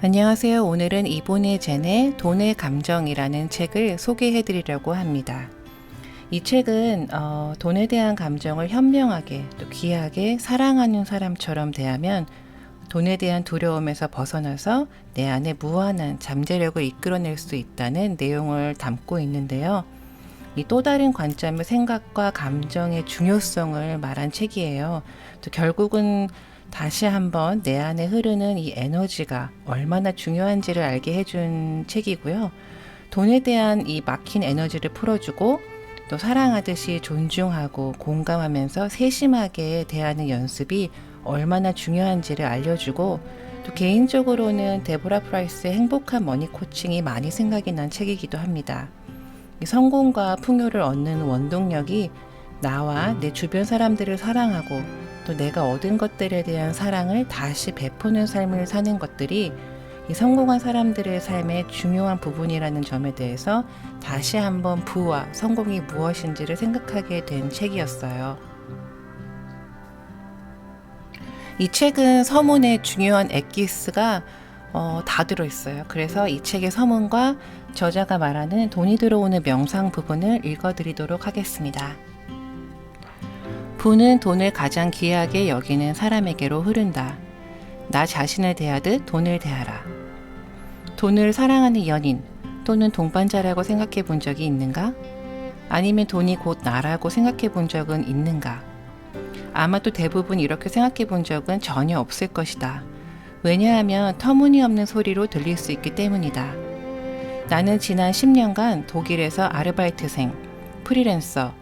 안녕하세요. 오늘은 이본의 젠의 돈의 감정이라는 책을 소개해 드리려고 합니다. 이 책은 돈에 대한 감정을 현명하게 또 귀하게 사랑하는 사람처럼 대하면 돈에 대한 두려움에서 벗어나서 내 안에 무한한 잠재력을 이끌어낼 수 있다는 내용을 담고 있는데요. 이 또 다른 관점의 생각과 감정의 중요성을 말한 책이에요. 또 결국은 다시 한번 내 안에 흐르는 이 에너지가 얼마나 중요한지를 알게 해준 책이고요. 돈에 대한 이 막힌 에너지를 풀어주고 또 사랑하듯이 존중하고 공감하면서 세심하게 대하는 연습이 얼마나 중요한지를 알려주고 또 개인적으로는 데보라 프라이스의 행복한 머니 코칭이 많이 생각이 난 책이기도 합니다. 성공과 풍요를 얻는 원동력이 나와 내 주변 사람들을 사랑하고 또 내가 얻은 것들에 대한 사랑을 다시 베푸는 삶을 사는 것들이 이 성공한 사람들의 삶의 중요한 부분이라는 점에 대해서 다시 한번 부와 성공이 무엇인지를 생각하게 된 책이었어요. 이 책은 서문에 중요한 엑기스가 다 들어있어요. 그래서 이 책의 서문과 저자가 말하는 돈이 들어오는 명상 부분을 읽어드리도록 하겠습니다. 부는 돈을 가장 귀하게 여기는 사람에게로 흐른다. 나 자신을 대하듯 돈을 대하라. 돈을 사랑하는 연인 또는 동반자라고 생각해 본 적이 있는가? 아니면 돈이 곧 나라고 생각해 본 적은 있는가? 아마도 대부분 이렇게 생각해 본 적은 전혀 없을 것이다. 왜냐하면 터무니없는 소리로 들릴 수 있기 때문이다. 나는 지난 10년간 독일에서 아르바이트생, 프리랜서,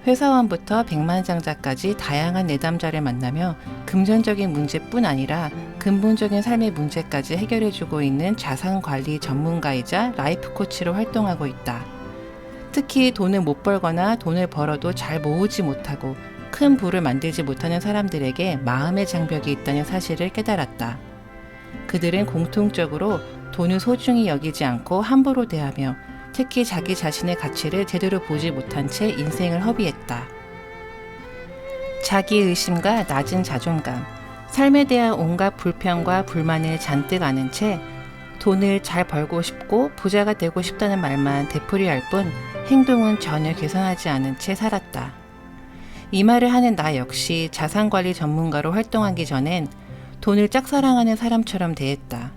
회사원부터 백만장자까지 다양한 내담자를 만나며 금전적인 문제뿐 아니라 근본적인 삶의 문제까지 해결해주고 있는 자산관리 전문가이자 라이프 코치로 활동하고 있다. 특히 돈을 못 벌거나 돈을 벌어도 잘 모으지 못하고 큰 부를 만들지 못하는 사람들에게 마음의 장벽이 있다는 사실을 깨달았다. 그들은 공통적으로 돈을 소중히 여기지 않고 함부로 대하며 특히 자기 자신의 가치를 제대로 보지 못한 채 인생을 허비했다. 자기의심과 낮은 자존감, 삶에 대한 온갖 불평과 불만을 잔뜩 아는 채 돈을 잘 벌고 싶고 부자가 되고 싶다는 말만 되풀이할 뿐 행동은 전혀 개선하지 않은 채 살았다. 이 말을 하는 나 역시 자산관리 전문가로 활동하기 전엔 돈을 짝사랑하는 사람처럼 대했다.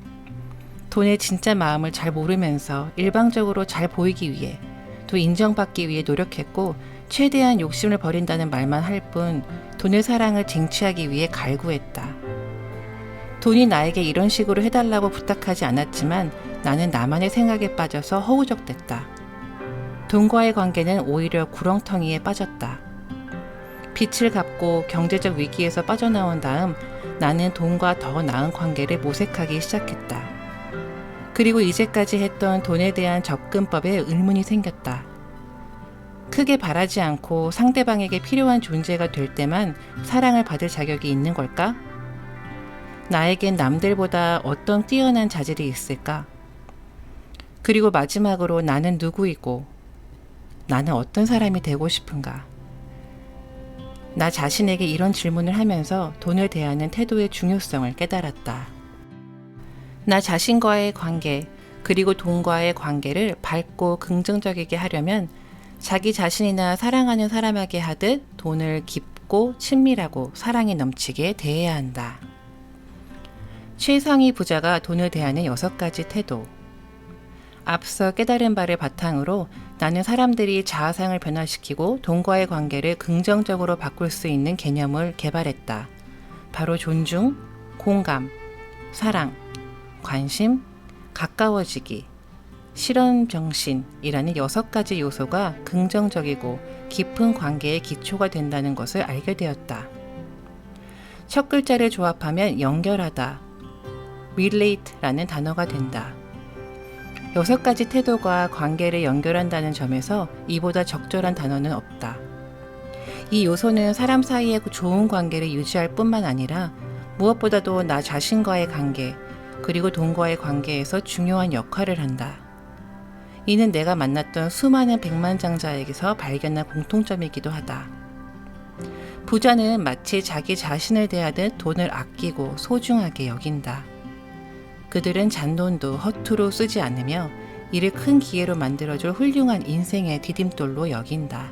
돈의 진짜 마음을 잘 모르면서 일방적으로 잘 보이기 위해 또 인정받기 위해 노력했고 최대한 욕심을 버린다는 말만 할 뿐 돈의 사랑을 쟁취하기 위해 갈구했다. 돈이 나에게 이런 식으로 해달라고 부탁하지 않았지만 나는 나만의 생각에 빠져서 허우적댔다. 돈과의 관계는 오히려 구렁텅이에 빠졌다. 빚을 갚고 경제적 위기에서 빠져나온 다음 나는 돈과 더 나은 관계를 모색하기 시작했다. 그리고 이제까지 했던 돈에 대한 접근법에 의문이 생겼다. 크게 바라지 않고 상대방에게 필요한 존재가 될 때만 사랑을 받을 자격이 있는 걸까? 나에겐 남들보다 어떤 뛰어난 자질이 있을까? 그리고 마지막으로 나는 누구이고 나는 어떤 사람이 되고 싶은가? 나 자신에게 이런 질문을 하면서 돈을 대하는 태도의 중요성을 깨달았다. 나 자신과의 관계, 그리고 돈과의 관계를 밝고 긍정적이게 하려면 자기 자신이나 사랑하는 사람에게 하듯 돈을 깊고 친밀하고 사랑이 넘치게 대해야 한다. 최상위 부자가 돈을 대하는 6가지 태도. 앞서 깨달은 바를 바탕으로 나는 사람들이 자아상을 변화시키고 돈과의 관계를 긍정적으로 바꿀 수 있는 개념을 개발했다. 바로 존중, 공감, 사랑, 관심, 가까워지기, 실현정신이라는 6가지 요소가 긍정적이고 깊은 관계의 기초가 된다는 것을 알게 되었다. 첫 글자를 조합하면 연결하다, relate라는 단어가 된다. 6가지 태도가 관계를 연결한다는 점에서 이보다 적절한 단어는 없다. 이 요소는 사람 사이의 좋은 관계를 유지할 뿐만 아니라 무엇보다도 나 자신과의 관계, 그리고 돈과의 관계에서 중요한 역할을 한다. 이는 내가 만났던 수많은 백만장자에게서 발견한 공통점이기도 하다. 부자는 마치 자기 자신을 대하듯 돈을 아끼고 소중하게 여긴다. 그들은 잔돈도 허투루 쓰지 않으며 이를 큰 기회로 만들어줄 훌륭한 인생의 디딤돌로 여긴다.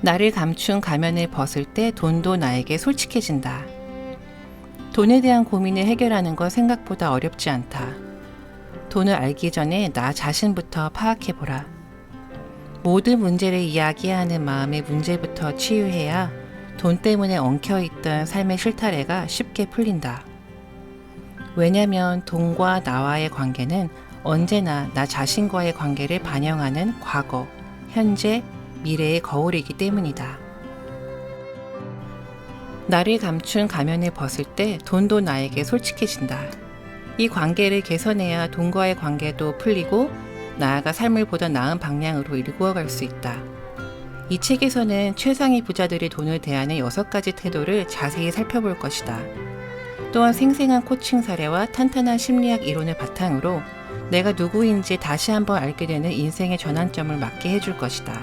나를 감춘 가면을 벗을 때 돈도 나에게 솔직해진다. 돈에 대한 고민을 해결하는 건 생각보다 어렵지 않다. 돈을 알기 전에 나 자신부터 파악해보라. 모든 문제를 이야기하는 마음의 문제부터 치유해야 돈 때문에 엉켜있던 삶의 실타래가 쉽게 풀린다. 왜냐면 돈과 나와의 관계는 언제나 나 자신과의 관계를 반영하는 과거, 현재, 미래의 거울이기 때문이다. 나를 감춘 가면을 벗을 때 돈도 나에게 솔직해진다. 이 관계를 개선해야 돈과의 관계도 풀리고 나아가 삶을 보다 나은 방향으로 일구어갈 수 있다. 이 책에서는 최상위 부자들이 돈을 대하는 6가지 태도를 자세히 살펴볼 것이다. 또한 생생한 코칭 사례와 탄탄한 심리학 이론을 바탕으로 내가 누구인지 다시 한번 알게 되는 인생의 전환점을 맞게 해줄 것이다.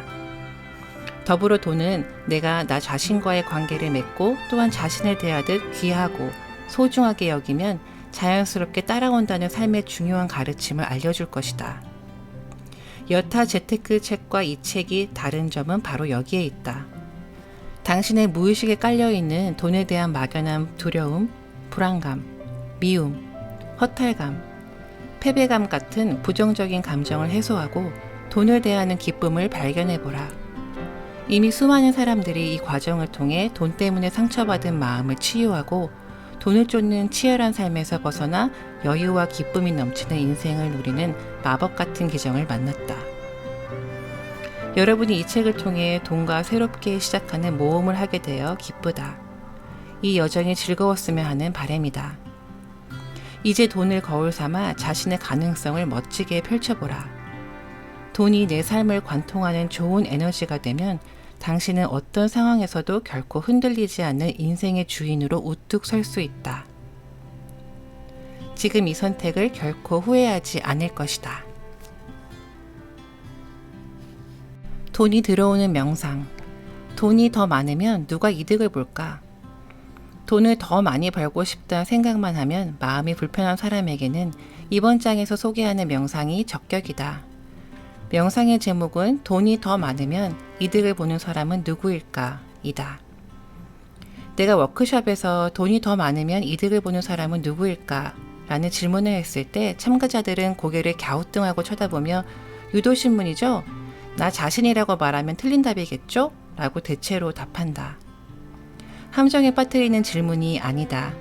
더불어 돈은 내가 나 자신과의 관계를 맺고 또한 자신을 대하듯 귀하고 소중하게 여기면 자연스럽게 따라온다는 삶의 중요한 가르침을 알려줄 것이다. 여타 재테크 책과 이 책이 다른 점은 바로 여기에 있다. 당신의 무의식에 깔려있는 돈에 대한 막연한 두려움, 불안감, 미움, 허탈감, 패배감 같은 부정적인 감정을 해소하고 돈을 대하는 기쁨을 발견해보라. 이미 수많은 사람들이 이 과정을 통해 돈 때문에 상처받은 마음을 치유하고 돈을 쫓는 치열한 삶에서 벗어나 여유와 기쁨이 넘치는 인생을 누리는 마법 같은 계정을 만났다. 여러분이 이 책을 통해 돈과 새롭게 시작하는 모험을 하게 되어 기쁘다. 이 여정이 즐거웠으면 하는 바람이다. 이제 돈을 거울 삼아 자신의 가능성을 멋지게 펼쳐보라. 돈이 내 삶을 관통하는 좋은 에너지가 되면 당신은 어떤 상황에서도 결코 흔들리지 않는 인생의 주인으로 우뚝 설 수 있다. 지금 이 선택을 결코 후회하지 않을 것이다. 돈이 들어오는 명상. 돈이 더 많으면 누가 이득을 볼까? 돈을 더 많이 벌고 싶다 생각만 하면 마음이 불편한 사람에게는 이번 장에서 소개하는 명상이 적격이다. 명상의 제목은 돈이 더 많으면 이득을 보는 사람은 누구일까? 이다. 내가 워크숍에서 돈이 더 많으면 이득을 보는 사람은 누구일까? 라는 질문을 했을 때 참가자들은 고개를 갸우뚱하고 쳐다보며 유도신문이죠? 나 자신이라고 말하면 틀린 답이겠죠? 라고 대체로 답한다. 함정에 빠뜨리는 질문이 아니다.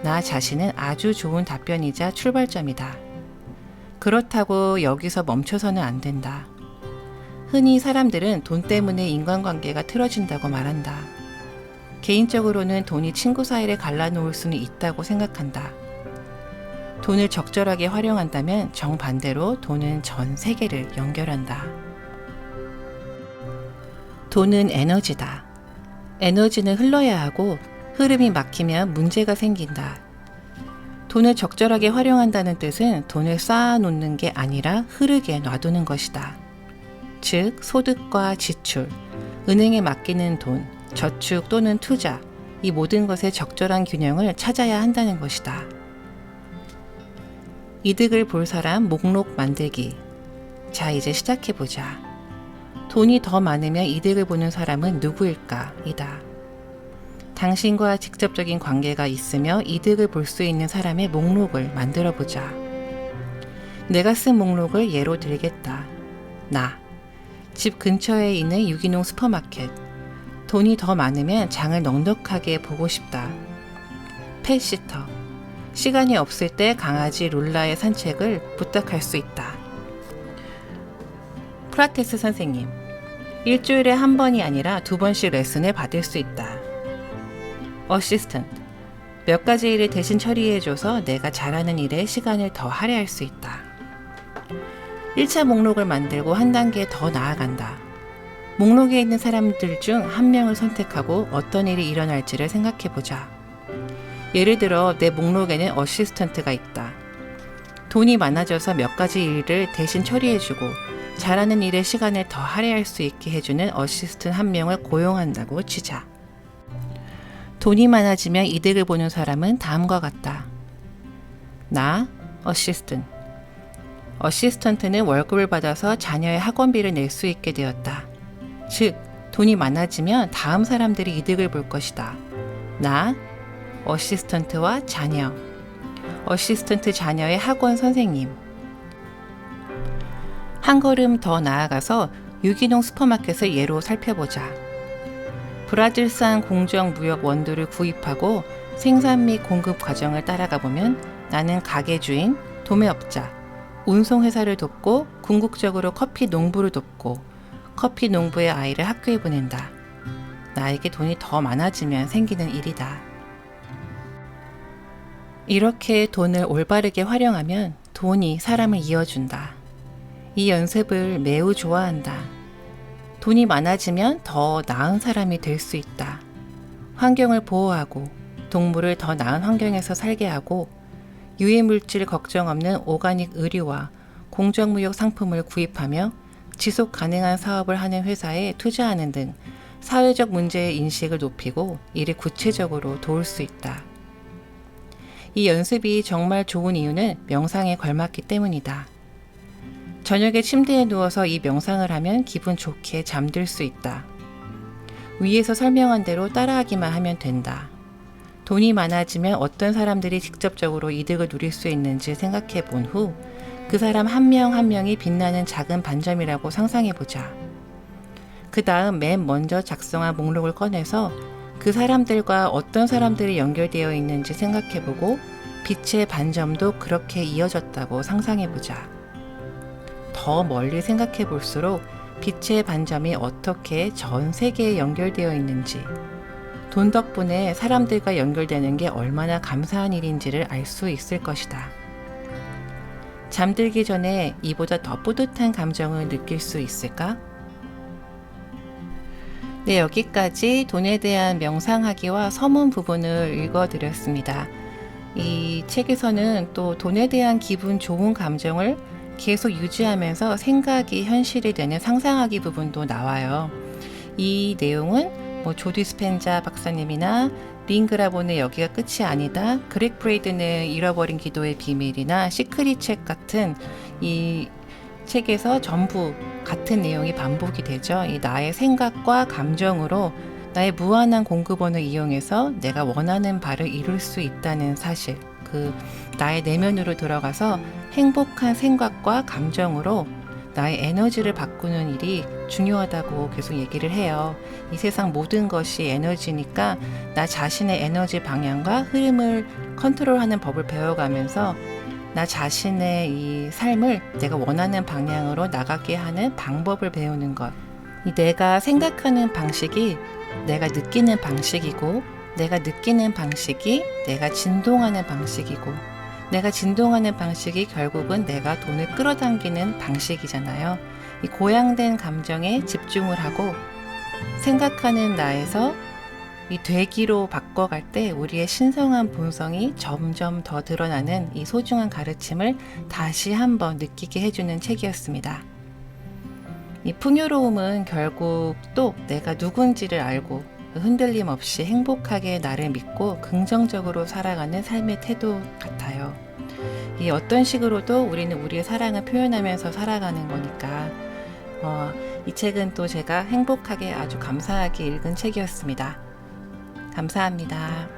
나 자신은 아주 좋은 답변이자 출발점이다. 그렇다고 여기서 멈춰서는 안 된다. 흔히 사람들은 돈 때문에 인간관계가 틀어진다고 말한다. 개인적으로는 돈이 친구 사이를 갈라놓을 수는 있다고 생각한다. 돈을 적절하게 활용한다면 정반대로 돈은 전 세계를 연결한다. 돈은 에너지다. 에너지는 흘러야 하고 흐름이 막히면 문제가 생긴다. 돈을 적절하게 활용한다는 뜻은 돈을 쌓아놓는 게 아니라 흐르게 놔두는 것이다. 즉, 소득과 지출, 은행에 맡기는 돈, 저축 또는 투자, 이 모든 것의 적절한 균형을 찾아야 한다는 것이다. 이득을 볼 사람 목록 만들기. 자, 이제 시작해보자. 돈이 더 많으면 이득을 보는 사람은 누구일까? 이다. 당신과 직접적인 관계가 있으며 이득을 볼 수 있는 사람의 목록을 만들어 보자. 내가 쓴 목록을 예로 들겠다. 나. 집 근처에 있는 유기농 슈퍼마켓. 돈이 더 많으면 장을 넉넉하게 보고 싶다. 펫시터. 시간이 없을 때 강아지 룰라의 산책을 부탁할 수 있다. 필라테스 선생님. 일주일에 한 번이 아니라 2번씩 레슨을 받을 수 있다. 어시스턴트. 몇 가지 일을 대신 처리해줘서 내가 잘하는 일에 시간을 더 할애할 수 있다. 1차 목록을 만들고 한 단계 더 나아간다. 목록에 있는 사람들 중 한 명을 선택하고 어떤 일이 일어날지를 생각해보자. 예를 들어 내 목록에는 어시스턴트가 있다. 돈이 많아져서 몇 가지 일을 대신 처리해주고 잘하는 일에 시간을 더 할애할 수 있게 해주는 어시스턴트 한 명을 고용한다고 치자. 돈이 많아지면 이득을 보는 사람은 다음과 같다. 나, 어시스턴트는 월급을 받아서 자녀의 학원비를 낼 수 있게 되었다. 즉, 돈이 많아지면 다음 사람들이 이득을 볼 것이다. 나, 어시스턴트와 자녀, 어시스턴트 자녀의 학원 선생님. 한 걸음 더 나아가서 유기농 슈퍼마켓을 예로 살펴보자. 브라질산 공정무역 원두를 구입하고 생산 및 공급 과정을 따라가 보면 나는 가게 주인, 도매업자, 운송회사를 돕고 궁극적으로 커피 농부를 돕고 커피 농부의 아이를 학교에 보낸다. 나에게 돈이 더 많아지면 생기는 일이다. 이렇게 돈을 올바르게 활용하면 돈이 사람을 이어준다. 이 연습을 매우 좋아한다. 돈이 많아지면 더 나은 사람이 될 수 있다. 환경을 보호하고 동물을 더 나은 환경에서 살게 하고 유해물질 걱정 없는 오가닉 의류와 공정무역 상품을 구입하며 지속 가능한 사업을 하는 회사에 투자하는 등 사회적 문제의 인식을 높이고 이를 구체적으로 도울 수 있다. 이 연습이 정말 좋은 이유는 명상에 걸맞기 때문이다. 저녁에 침대에 누워서 이 명상을 하면 기분 좋게 잠들 수 있다. 위에서 설명한 대로 따라하기만 하면 된다. 돈이 많아지면 어떤 사람들이 직접적으로 이득을 누릴 수 있는지 생각해 본 후 그 사람 한 명 한 명이 빛나는 작은 반점이라고 상상해 보자. 그 다음 맨 먼저 작성한 목록을 꺼내서 그 사람들과 어떤 사람들이 연결되어 있는지 생각해 보고 빛의 반점도 그렇게 이어졌다고 상상해 보자. 더 멀리 생각해 볼수록 빛의 반점이 어떻게 전 세계에 연결되어 있는지, 돈 덕분에 사람들과 연결되는 게 얼마나 감사한 일인지를 알 수 있을 것이다. 잠들기 전에 이보다 더 뿌듯한 감정을 느낄 수 있을까? 네, 여기까지 돈에 대한 명상하기와 서문 부분을 읽어드렸습니다. 이 책에서는 또 돈에 대한 기분 좋은 감정을 계속 유지하면서 생각이 현실이 되는 상상하기 부분도 나와요. 이 내용은 조디 스펜자 박사님이나 링그라본의 여기가 끝이 아니다, 그렉 브레이든의 잃어버린 기도의 비밀이나 시크릿 책 같은 이 책에서 전부 같은 내용이 반복이 되죠. 이 나의 생각과 감정으로 나의 무한한 공급원을 이용해서 내가 원하는 바를 이룰 수 있다는 사실, 그 나의 내면으로 들어가서 행복한 생각과 감정으로 나의 에너지를 바꾸는 일이 중요하다고 계속 얘기를 해요. 이 세상 모든 것이 에너지니까 나 자신의 에너지 방향과 흐름을 컨트롤하는 법을 배워가면서 나 자신의 이 삶을 내가 원하는 방향으로 나가게 하는 방법을 배우는 것. 이 내가 생각하는 방식이 내가 느끼는 방식이고, 내가 느끼는 방식이 내가 진동하는 방식이고, 내가 진동하는 방식이 결국은 내가 돈을 끌어당기는 방식이잖아요. 이 고양된 감정에 집중을 하고 생각하는 나에서 이 되기로 바꿔갈 때 우리의 신성한 본성이 점점 더 드러나는 이 소중한 가르침을 다시 한번 느끼게 해주는 책이었습니다. 이 풍요로움은 결국 또 내가 누군지를 알고 흔들림 없이 행복하게 나를 믿고 긍정적으로 살아가는 삶의 태도 같아요. 이 어떤 식으로도 우리는 우리의 사랑을 표현하면서 살아가는 거니까 이 책은 또 제가 행복하게 아주 감사하게 읽은 책이었습니다. 감사합니다.